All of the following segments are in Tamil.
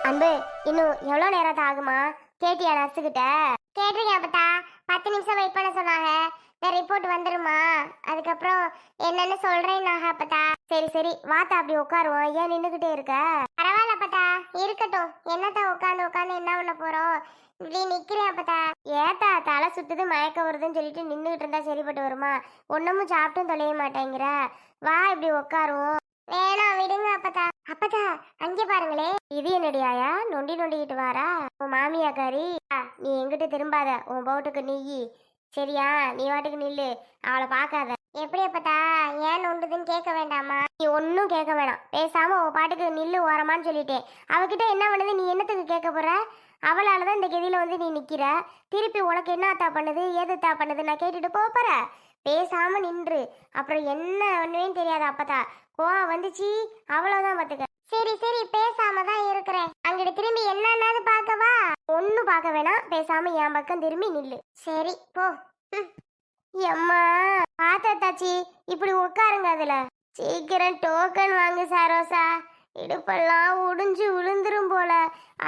அன்பு, இன்னும் எவ்வளோ நேரம் ஆகுமா? கேட்டியா நர்ஸுக்கிட்ட? கேட்டிருக்கேன் அப்பத்தா. 10 நிமிஷம் வெயிட் பண்ண சொன்னாங்க. இந்த ரிப்போர்ட் வந்துருமா, அதுக்கப்புறம் என்னன்னு சொல்றேன்னாங்க அப்பத்தா. சரி சரி, வாத்தா அப்படி உட்காருவோம். ஏன் நின்றுக்கிட்டே இருக்க? பரவாயில்ல அப்பத்தா, இருக்கட்டும். என்னத்தா உட்காந்து உட்காந்து என்ன பண்ண போறோம்? இப்படி நிக்கிறேன் அப்பத்தா. ஏத்தா தலை சுத்துது மயக்க வருதுன்னு சொல்லிட்டு நின்றுகிட்டு இருந்தா சரிப்பட்டு வருமா? ஒன்னமும் சாப்பிட்டும் தொலைய மாட்டேங்கிற. வா இப்படி உட்காருவோம். வேணாம் விடுங்க அப்பத்தா. அப்பத்தா அங்கே பாருங்களே. இது என்னடியாயா நொண்டி நொண்டிக்கிட்டு வாரா? உன் மாமியாக்காரி. நீ எங்கிட்ட திரும்பாத, உன் பவுட்டுக்கு நீயி. சரியா? நீ வாட்டுக்கு நில்லு, அவளை பார்க்காத. எப்படி அப்பத்தா? ஏன் நொண்டுதுன்னு கேட்க வேண்டாமா? நீ ஒன்றும் கேட்க வேணாம், பேசாம உன் பாட்டுக்கு நில்லு ஓரமான்னு சொல்லிட்டேன். அவகிட்ட என்ன பண்ணுது நீ என்னத்துக்கு கேட்க போற? அவளால தான் இந்த கெதியில வந்து நீ நிக்கிற. திருப்பி உனக்கு என்னத்தா பண்ணுது ஏதுத்தா பண்ணுது நான் கேட்டுட்டு போற. பேசாம நின்று. அப்புறம் என்ன ஒண்ணுன்னு தெரியாது அப்பத்தா. கோவம் வந்துச்சு அவ்வளவுதான் பாத்துக்க. சரி சரி, பேசாம தான் இருக்கிறேன். அங்கிட்டு திரும்பி என்னன்னாது பார்க்கவா? ஒன்னும் பார்க்க வேணாம், பேசாம என் பக்கம் திரும்பி நில்லு. சரி போ. எம்மா பாத்தாச்சி, இப்படி உட்காருங்க. அதுல சீக்கிரம் டோக்கன் வாங்கு சரோசா. இடுப்பெல்லாம் உடிஞ்சு விழுந்துரும் போல.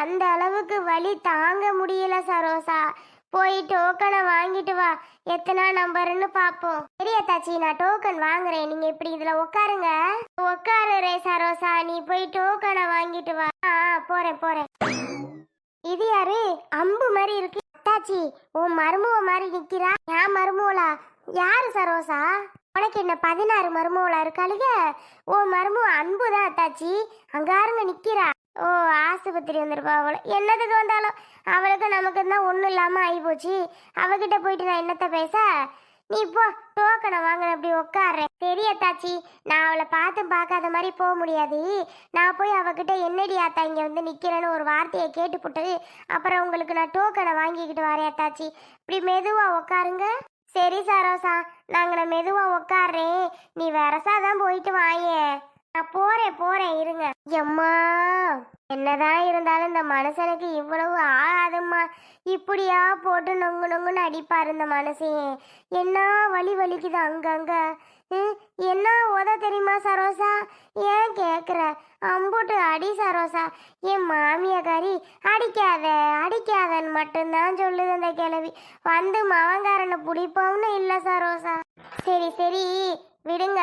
அந்த அளவுக்கு வலி தாங்க முடியல சரோசா. போய் டோக்கனை வாங்கிட்டு வா. எத்தனை நம்பர்னு பாப்போம். சரியா தாச்சி, நான் டோக்கன் வாங்குறேன். நீங்க இப்படி இதுல உட்காருங்க. உட்காரு சரோசா, நீ போய் டோக்கனை வாங்கிட்டு வா. போறேன் போறேன். இது யாரு? அம்பு மாதிரி இருக்கு. தாச்சி, உன் மருமவ மாதிரி நிக்கிறா. ஏன் மருமவளா? யாரு சரோசா? உனக்கு என்ன 16 மருமவளா இருக்காளுங்க? ஓ மருமவ அன்புதான் அத்தாச்சி. அங்காருங்க நிக்கிறா. ஓ, ஆஸ்பத்திரி வந்திருப்பா அவளை. என்னதுக்கு வந்தாலும் அவளுக்கு நமக்கு தான் ஒன்றும் இல்லாமல் ஆகி போச்சு. அவகிட்ட போயிட்டு நான் என்னத்த பேச? நீ இப்போ டோக்கனை வாங்கின அப்படி உட்காடுறேன். தெரியத்தாச்சி, நான் அவளை பார்த்து பார்க்காத மாதிரி போக முடியாது. நான் போய் அவகிட்ட என்னடி ஆத்தா இங்கே வந்து நிற்கிறேன்னு ஒரு வார்த்தையை கேட்டுப்புட்டு அப்புறம் உங்களுக்கு நான் டோக்கனை வாங்கிக்கிட்டு வரேன் அத்தாச்சி. இப்படி மெதுவாக உட்காருங்க. சரி சரோசா, நாங்கள் மெதுவாக உட்காடுறேன். நீ வரசா தான் போயிட்டு வாயே. நான் போறேன் போறேன் இருங்க. எம்மா, என்னதான் இருந்தாலும் இந்த மனுஷனுக்கு இவ்வளவு ஆகாதும்மா. இப்படியா போட்டு நொங்கு நொங்குன்னு அடிப்பாரு இந்த மனுஷன். என்ன வலி வலிக்குது அங்கங்க. என்ன உத தெரியுமா சரோசா? ஏன் கேக்குற? அம்புட்டு அடி சரோசா. என் மாமியாக்காரி அடிக்காத அடிக்காதன்னு மட்டும்தான் சொல்லுது அந்த கிழவி. வந்து மவங்காரனை பிடிப்போம்னு இல்லை சரோசா. சரி சரி விடுங்க,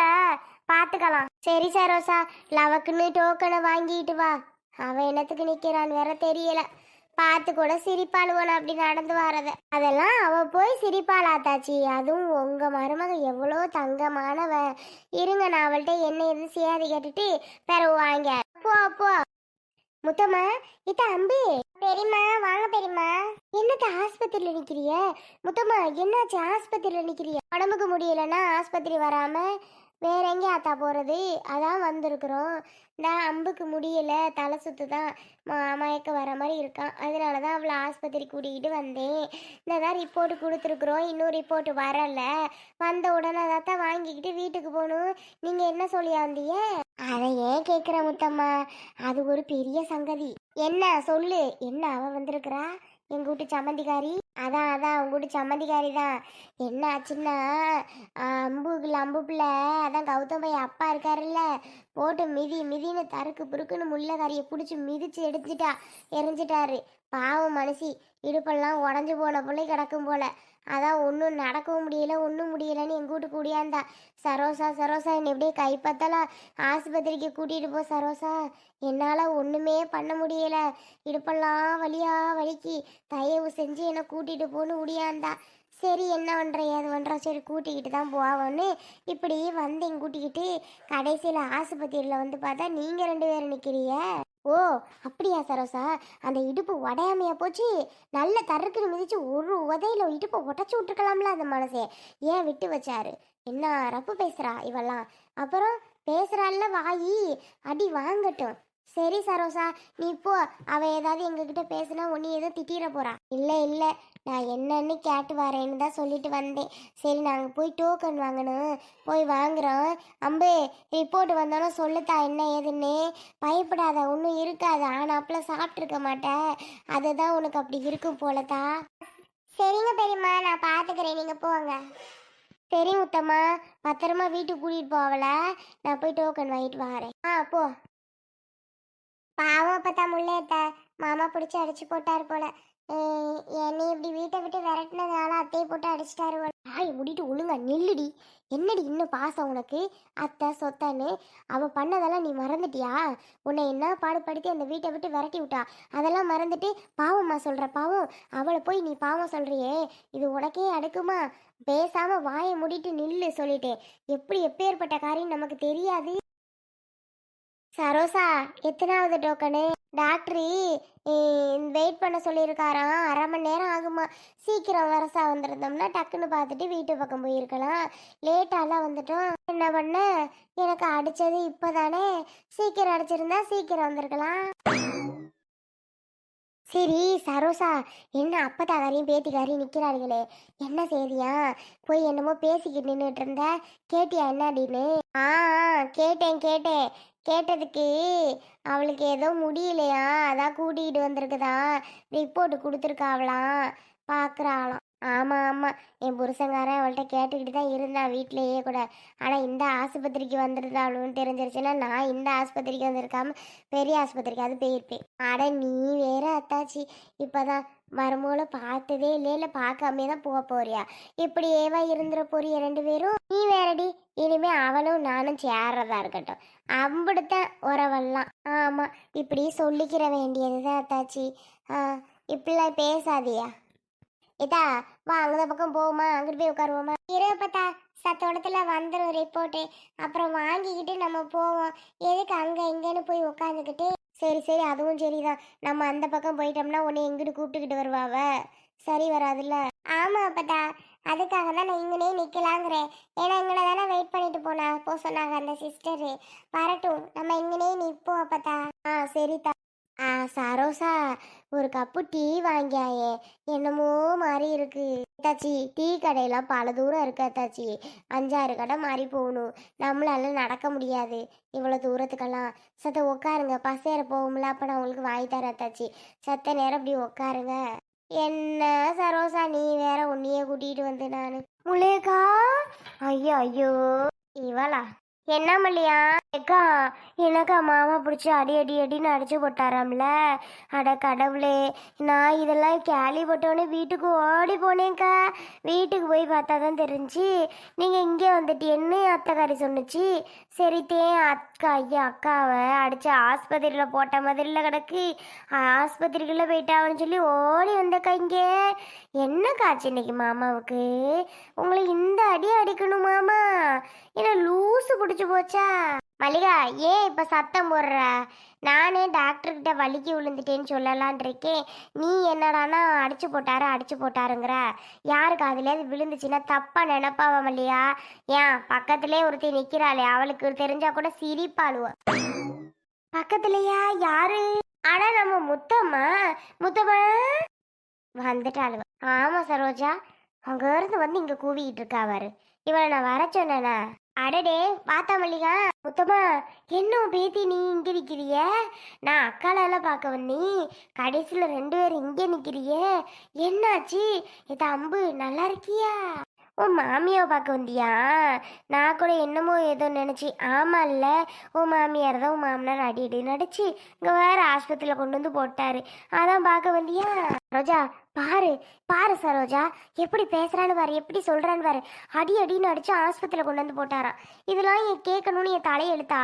பார்த்துக்கலாம். சரி சரோசா, லவக்குன்னு டோக்கனை வாங்கிட்டு வா. அவன் என்னத்துக்கு நிற்கிறான்னு வேற தெரியல. பார்த்து கூட சிரிப்பாளுவன் அப்படி நடந்து வரத. அதெல்லாம் அவ போய் சிரிப்பாளாத்தாச்சி. அதுவும் உங்க மருமக எவ்வளோ தங்கமானவ. இருங்க, நான் அவள்கிட்ட என்ன எது சேதி கேட்டுட்டு பிறகு வாங்க. போ போ. முத்தம்மா, இத்த அம்பி. பெரியம்மா வாங்க பெரியம்மா. என்னத்த ஆஸ்பத்திரியில நிக்கிறிய? முத்தம்மா என்னாச்சு ஆஸ்பத்திரியில நிக்கிறிய? உடம்புக்கு முடியலன்னா ஆஸ்பத்திரி வராம வேற எங்கே ஆத்தா போகிறது? அதான் வந்திருக்குறோம். இந்த அம்புக்கு முடியலை, தலை சுத்து தான், மயக்க வர மாதிரி இருக்கான். அதனால தான் அவளை ஆஸ்பத்திரி கூட்டிக்கிட்டு வந்தேன். இந்த தான் ரிப்போர்ட்டு கொடுத்துருக்குறோம். இன்னும் ரிப்போர்ட்டு வரலை. வந்த உடனே அதான் வாங்கிக்கிட்டு வீட்டுக்கு போகணும். நீங்கள் என்ன சொல்லி வந்தீங்க? அதை ஏன் கேட்குற முத்தம்மா? அது ஒரு பெரிய சங்கதி. என்ன சொல்லு. என்ன அவன் வந்திருக்கிறா எங்கள் வீட்டு சம்மந்திக்காரி? அதான் அதான் உங்க வீட்டு சம்மந்திக்காரி தான். என்ன ஆச்சுன்னா, அம்பு பிள்ளை அதான் கௌதம் பையன் அப்பா இருக்காருல்ல, போட்டு மிதி மிதின்னு தருக்கு புருக்குன்னு முள்ளக்காரியை பிடிச்சி மிதிச்சு எடுத்துட்டா, எரிஞ்சிட்டாரு. பாவம் மனுஷி, இடுப்பெல்லாம் உடஞ்சி போன பிள்ளை கிடக்கும் போல. அதான் ஒன்றும் நடக்கவும் முடியல ஒன்றும் முடியலன்னு எங்கள் வீட்டு கூடியாந்தா. சரோசா சரோசா என்னை எப்படியே கைப்பத்தலாம் ஆஸ்பத்திரிக்கு கூட்டிகிட்டு போ சரோசா. என்னால் ஒன்றுமே பண்ண முடியல, இடுப்பெல்லாம் வலியா வலிக்கு, தயவு செஞ்சு என்னை கூட்டிகிட்டு போன்னு முடியாந்தா. சரி என்ன பண்ணுறேன் ஏது பண்ணுறேன், சரி கூட்டிக்கிட்டு தான் போவோன்னு இப்படி வந்தேன் கூட்டிக்கிட்டு. கடைசியில் ஆஸ்பத்திரியில் வந்து பார்த்தா நீங்கள் 2 பேரும் நிற்கிறீங்க. ஓ அப்படியா சரோசா? அந்த இடுப்பு உடையாமையா போச்சு? நல்ல தருக்குன்னு மிதிச்சு ஒரு உதையில இடுப்பை உடச்சி விட்டுருக்கலாம்ல அந்த மனசே. ஏன் விட்டு வச்சாரு? என்ன ரப்பு பேசுகிறா இவெல்லாம்? அப்புறம் பேசுகிறாள்ல வாயி, அடி வாங்கட்டும். சரி சரோசா, நீ இப்போ அவள் ஏதாவது எங்ககிட்ட பேசுனா உன்னை ஏதோ திட்டிட போறா. இல்லை இல்லை, நான் என்னன்னு கேட்டு வரேன்னு தான் சொல்லிட்டு வந்தேன். சரி நாங்கள் போய் டோக்கன் வாங்கணும், போய் வாங்குறோம். அம்பு, ரிப்போர்ட் வந்தாலும் சொல்லுத்தா என்ன ஏதுன்னு. பயப்படாத, ஒன்றும் இருக்காது. ஆனாப்புல சாப்பிட்ருக்க மாட்டேன், அதுதான் உனக்கு அப்படி இருக்கும் போலத்தா. சரிங்க பெரியம்மா, நான் பார்த்துக்கிறேன், நீங்கள் போங்க. சரி முத்தம்மா, பத்திரமா வீட்டுக்கு கூட்டிகிட்டு போவல. நான் போய் டோக்கன் வாங்கிட்டு வரேன். போ. பாவம் பார்த்தா முல்லையத்த மாமா பிடிச்சி அடிச்சு போட்டாரு போல. என்னை இப்படி வீட்டை விட்டு விரட்டினதுனால அத்தையை போட்டு அடிச்சிட்டாரு போல. ஆய் முடிட்டு ஒழுங்கா நெல்லுடி. என்னடி இன்னும் பாசம் உனக்கு? அத்தை சொத்தான்னு அவ பண்ணதெல்லாம் நீ மறந்துட்டியா? உன்னை என்ன பாடுபடுத்தி அந்த வீட்டை விட்டு விரட்டி விட்டா, அதெல்லாம் மறந்துட்டு பாவம்மா சொல்ற பாவம். அவளை போய் நீ பாவம் சொல்றியே, இது உனக்கே அடுக்குமா? பேசாம வாயை மூடிட்டு நில்லு சொல்லிட்டேன். எப்படி எப்பேற்பட்ட காரியம் நமக்கு தெரியாது. சரோசா, எத்தனாவது டோக்கனு? டாக்டரு வெயிட் பண்ண சொல்லியிருக்காராம். 1/2 மணி நேரம் ஆகுமா. சீக்கிரம் வரசா வந்திருந்தோம்னா டக்குன்னு பார்த்துட்டு வீட்டு பக்கம் போயிருக்கலாம். லேட்டாலாம் வந்துட்டோம். என்ன பண்ண? எனக்கு அடித்தது இப்போ தானே. சீக்கிரம் அடிச்சிருந்தா சீக்கிரம் வந்திருக்கலாம். சரி சரோசா, என்ன அப்பத்தாக்காரையும் பேத்திக்காரையும் நிற்கிறார்களே, என்ன செய்தியா? போய் என்னமோ பேசிக்கிட்டு நின்றுட்டு இருந்த, கேட்டியா என்ன அப்படின்னு? ஆ கேட்டேன் கேட்டேன். கேட்டதுக்கு அவளுக்கு ஏதோ முடியலையா, அதான் கூட்டிகிட்டு வந்திருக்குதா. ரிப்போர்ட் கொடுத்துருக்காவலாம், பார்க்குறாளாம். ஆமாம் ஆமாம், என் புருஷங்காரன் அவள்கிட்ட கேட்டுக்கிட்டு தான் இருந்தான் வீட்டிலேயே கூட. ஆனால் இந்த ஆஸ்பத்திரிக்கு வந்திருந்தாளுன்னு தெரிஞ்சிருச்சுன்னா நான் இந்த ஆஸ்பத்திரிக்கு வந்திருக்காம பெரிய ஆஸ்பத்திரிக்காவது போயிருப்பேன். அட நீ வேற அத்தாச்சி, இப்போதான் மருமகளை பார்த்ததே இல்லை பார்க்காமே தான் போக போறியா? இப்படி ஏவா இருந்துட போறிய 2 பேரும்? நீ வேறடி, இனிமே அவளும் நானும் சேர்றதா இருக்கட்டும். அம்பிடுத்தான் உறவெல்லாம். ஆமாம், இப்படி சொல்லிக்கிற வேண்டியதுதான் அத்தாச்சி. இப்படிலாம் பேசாதியா. இதா வா, அங்கே பக்கம் போவோமா, அங்கிட்டு போய் உட்காருவோமா? இருப்பத்தா, சத்தோடத்துல வந்துடும் ரிப்போர்ட்டு. அப்புறம் வாங்கிக்கிட்டு நம்ம போவோம். எதுக்கு அங்கே இங்கேன்னு போய் உட்காந்துக்கிட்டு? சரி சரி, அதுவும் சரிதான். நம்ம அந்த பக்கம் போயிட்டோம்னா உன்னை எங்கிட்டு கூப்பிட்டுக்கிட்டு வருவாவ, சரி வராதுல்ல. ஆமாம் அப்பத்தா, அதுக்காக தான் நான் இங்கனே நிற்கலாங்கிறேன். ஏன்னா இங்கே தானே வெயிட் பண்ணிட்டு போ சொன்னாங்க அந்த சிஸ்டரு. வரட்டும், நம்ம இங்கனே நிற்போம் அப்பத்தா. சரிதா. சரோசா, ஒரு கப்பு டீ வாங்கியாயே, என்னமோ மாதிரி இருக்கு தாச்சி. டீ கடையெல்லாம் பல தூரம் இருக்கு தாச்சி. 5-6 கடை மாறி போகணும். நம்மளால நடக்க முடியாது இவ்வளோ தூரத்துக்கெல்லாம். சத்த உட்காருங்க, பசேர போகும்ல, அப்போ நான் உங்களுக்கு வாங்கி தரேன் தாச்சி. சத்த நேரம் இப்படி உட்காருங்க. என்ன சரோசா, நீ வேற உன்னையே கூட்டிகிட்டு வந்து நான் முல்லையக்கா. ஐயோ ஐயோ, இவளா? என்ன மல்லியா? ஏக்கா, எனக்கா மாமா பிடிச்சி அடி அடி அடின்னு அடிச்சு போட்டாராம்ல. அட கடவுளே, நான் இதெல்லாம் கேள்விப்பட்டோன்னே வீட்டுக்கு ஓடி போனேங்க்கா. வீட்டுக்கு போய் பார்த்தா தான் தெரிஞ்சு நீங்கள் இங்கே வந்துட்டேன்னு அத்தைக்காரி சொன்னிச்சு. சரித்தேன் அக்கா, ஐயா அக்காவை அடித்து ஆஸ்பத்திரியில் போட்ட மாதிரில கிடக்கு. ஆஸ்பத்திரிக்குள்ளே போயிட்டாவன்னு சொல்லி ஓடி வந்தக்கா இங்கே. என்ன காய்ச்சி இன்னைக்கு மாமாவுக்கு? உங்களை இந்த அடி அடிக்கணும் மாமா? என்ன லூசு பிடிச்சி போச்சா? மல்லிகா, ஏன் இப்போ சத்தம் போடுற? நானே டாக்டர்கிட்ட வலிக்கு விழுந்துட்டேன்னு சொல்லலான் இருக்கேன். நீ என்னடானா அடிச்சு போட்டாருங்கிற. யாருக்கு அதுலேயாவது விழுந்துச்சுன்னா தப்பா நினைப்பாவ மல்லியா? ஏன் பக்கத்திலே ஒருத்தி நிற்கிறாளே, அவளுக்கு தெரிஞ்சா கூட சிரிப்பாளுவ. பக்கத்துலையா? யாரு? ஆனா நம்ம முத்தம்மா. முத்தம்மா வந்துட்டாளுவ. ஆமா சரோஜா, அங்க இருந்து வந்து இங்க கூவிக்கிட்டு இருக்காவாரு. இவளை நான் வர சொன்னேனா? அடடே, பார்த்தா மல்லிகா. முத்தம்மா, என்ன பேத்தி நீ இங்க நிக்கிறிய? நான் அக்காலெல்லாம் பார்க்க வந்தேன், கடைசியில் 2 பேரும் இங்கே நிக்கிறிய. என்னாச்சு? இது அம்பு, நல்லா இருக்கியா? உன் மாமியாவை பார்க்க வந்தியா? நான் கூட என்னமோ ஏதோ நினச்சி. ஆமாம் இல்லை, உன் மாமியார் தான் உன் மாமனார் அடி அடி நடிச்சு இங்கே வேறு ஆஸ்பத்திரியில் கொண்டு வந்து போட்டாரு, அதான் பார்க்க வந்தியா? ரோஜா, பாரு பாரு சரோஜா, எப்படி பேசுறான்னு பாரு, எப்படி சொல்றான்னு பாரு. அடி அடின்னு அடிச்சு ஆஸ்பத்திரியில் கொண்டு வந்து போட்டாராம். இதெல்லாம் என் கேட்கணும்னு என் தலையெழுத்தா?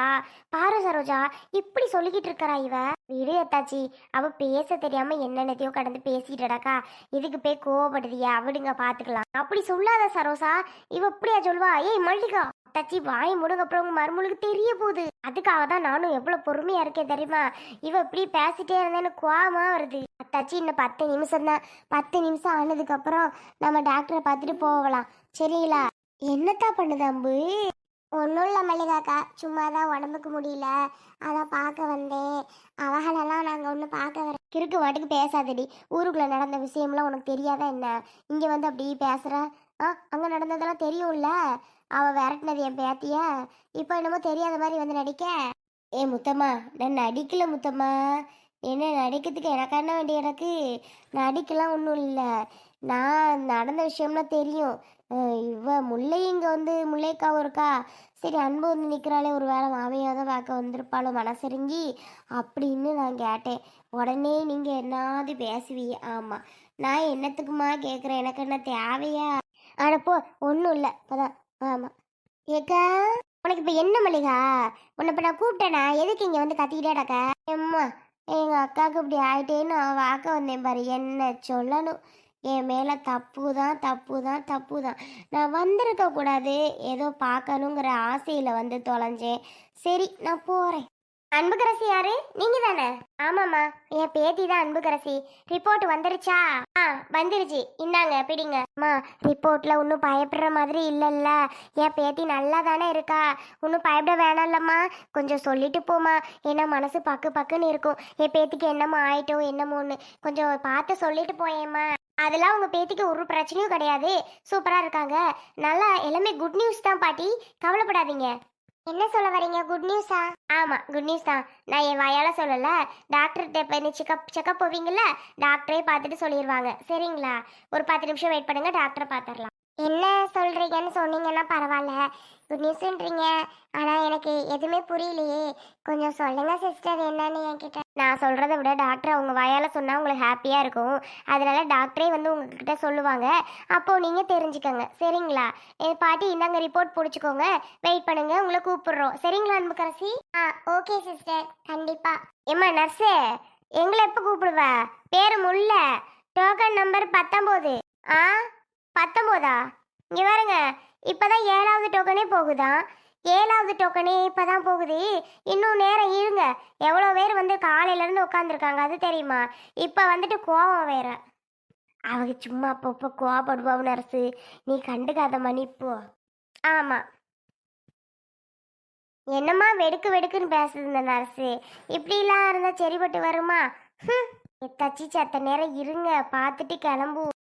பாரு சரோஜா, இப்படி சொல்லிக்கிட்டு இருக்கறா இவ. விடு அத்தாச்சி, அவ பேச தெரியாம என்னென்னத்தையோ கடந்து பேசிட்டடாக்கா. இதுக்கு போய் கோவப்படுதியா? விடுங்க பாத்துக்கலாம். அப்படி சொல்லாத சரோசா, இவ எப்படியா சொல்வா? ஏய் மல்லிகா, தச்சி வாய் முடுங்க, அப்புறம் உங்க மருமகளுக்கு தெரிய போகுது. அதுக்காக தான் நானும் எவ்வளவு பொறுமையா இருக்கேன் தெரியுமா? இவ இப்படி பேசிட்டே இருந்தேன்னு கோவமா வருது. தச்சி, இன்னும் 10 நிமிஷம் தான். 10 நிமிஷம் ஆனதுக்கு அப்புறம் நம்ம டாக்டரை பார்த்துட்டு போகலாம், சரிங்களா? என்னத்தான் பண்ணுது அம்பு? ஒன்றும் இல்லை மல்லிகாக்கா, சும்மா தான் உடம்புக்கு முடியல, அதான் பார்க்க வந்தேன். அவகளெல்லாம் நாங்கள் ஒன்றும் பார்க்க வர. கிறுக்கு வாட்டுக்கு பேசாதடி. ஊருக்குள்ளே நடந்த விஷயம்லாம் உனக்கு தெரியாதா என்ன? இங்கே வந்து அப்படி பேசுகிற? அங்கே நடந்ததெல்லாம் தெரியும்ல. அவள் விரட்டினது என் பேத்திய, இப்போ என்னமோ தெரியாத மாதிரி வந்து நடிக்க. ஏ முத்தம்மா, நான் நடிக்கல முத்தம்மா. என்ன நடிக்கிறதுக்கு எனக்கு என்ன வேண்டிய? எனக்கு நடிக்கலாம் ஒன்றும் இல்லை. நான் நடந்த விஷயம்லாம் தெரியும். இவ முல்லை இங்கே வந்து முல்லைக்காவும் இருக்கா, சரி அன்பு வந்து நிற்கிறாளே ஒரு வேளை மாமியாக தான் பார்க்க வந்திருப்பாளோ மனசிறங்கி அப்படின்னு நான் கேட்டேன். உடனே நீங்கள் என்னாவது பேசுவீங்க. ஆமாம், நான் என்னத்துக்குமா கேட்குறேன், எனக்கு என்ன தேவையா? அடப்போ, ஒன்றும் இல்லை இப்போதான். ஆமாம் ஏக்கா, உனக்கு இப்போ என்ன மல்லிகா? உன்னை இப்போ நான் கூப்பிட்டேனா? எதுக்கு இங்கே வந்து கத்திக்கிட்டே கிடக்க? எம்மா, எங்கள் அக்காவுக்கு இப்படி ஆயிட்டேன்னு நான் வாக்க வந்தேன் பாரு. என்ன சொல்லணும், என் மேலே தப்பு தான் தப்பு தான் தப்பு தான். நான் வந்திருக்க கூடாது, ஏதோ பார்க்கணுங்கிற ஆசையில் வந்து தொலைஞ்சேன். சரி நான் போகிறேன். அன்புக்கரசி யாரு? நீங்க தானே? ஆமாம்மா, என் பேத்தி தான் அன்புக்கரசி. ரிப்போர்ட் வந்துருச்சா? ஆ வந்துருச்சு, இந்தாங்க பிடிங்க. அம்மா, ரிப்போர்ட்ல ஒன்றும் பயப்படுற மாதிரி இல்லைல்ல? என் பேத்தி நல்லா தானே இருக்கா? ஒன்றும் பயப்பட வேணாம்லம்மா, கொஞ்சம் சொல்லிட்டு போமா. ஏன்னா மனசு பக்கு பக்குன்னு இருக்கும். என் பேத்திக்கு என்னமோ ஆயிட்டோ என்னமோன்னு கொஞ்சம் பார்த்து சொல்லிட்டு போயேம்மா. அதெல்லாம் உங்க பேத்திக்கு ஒரு பிரச்சனையும் கிடையாது, சூப்பரா இருக்காங்க. நல்லா எல்லாமே குட் நியூஸ் தான் பாட்டி, கவலைப்படாதீங்க. என்ன சொல்ல வரீங்க? குட் நியூஸா? ஆமா, குட் நியூஸ் தான். நான் என் வாயால சொல்லல, டாக்டர்கிட்ட இப்போ நீ செக்கப் போவீங்கல்ல, டாக்டரே பார்த்துட்டு சொல்லிடுவாங்க. சரிங்களா? ஒரு 10 நிமிஷம் வெயிட் பண்ணுங்க, டாக்டரை பார்த்துடலாம். என்ன சொல்றீங்கன்னு சொன்னீங்கன்னா பரவாயில்ல, குட் நியூஸ்ன்றீங்க. ஆனா எனக்கு எதுவுமே புரியலையே, கொஞ்சம் சொல்லுங்க சிஸ்டர் என்னன்னு என்கிட்ட. நான் சொல்றதை விட டாக்டர் அவங்க வாயால சொன்னா உங்களுக்கு ஹாப்பியா இருக்கும். அதனால டாக்டரே வந்து உங்ககிட்ட சொல்லுவாங்க, அப்போ நீங்க தெரிஞ்சுக்கங்க. சரிங்களா? பாட்டி இந்தாங்க ரிப்போர்ட் பிடிச்சிக்கோங்க, வெயிட் பண்ணுங்க, உங்களை கூப்பிடுறோம். சரிங்களா அன்புக்கரசி? ஆ ஓகே சிஸ்டர், கண்டிப்பா. ஏம்மா நர்ஸு, எங்களை எப்போ கூப்பிடுவ? பேரு முல்ல, டோக்கன் நம்பர் 19. ஆ 19ஆ? இங்கே பாருங்க, இப்போதான் 7வது டோக்கனே போகுதான். 7வது டோக்கனே இப்போதான் போகுது. இன்னும் நேரம் இருங்க. எவ்வளோ பேர் வந்து காலையிலேருந்து உட்காந்துருக்காங்க அது தெரியுமா? இப்போ வந்துட்டு கோவம் வேற. அவங்க சும்மா அப்பப்போ கோவப்படுவாங்க நர்ஸு, நீ கண்டுக்காத மன்னிப்போ. ஆமாம், என்னம்மா வெடுக்கு வெடுக்குன்னு பேசுது இந்த நர்ஸு. இப்படிலாம் இருந்தால் சரிப்பட்டு வருமா? தச்சிச்சு அத்த நேரம் இருங்க, பார்த்துட்டு கிளம்புவோம்.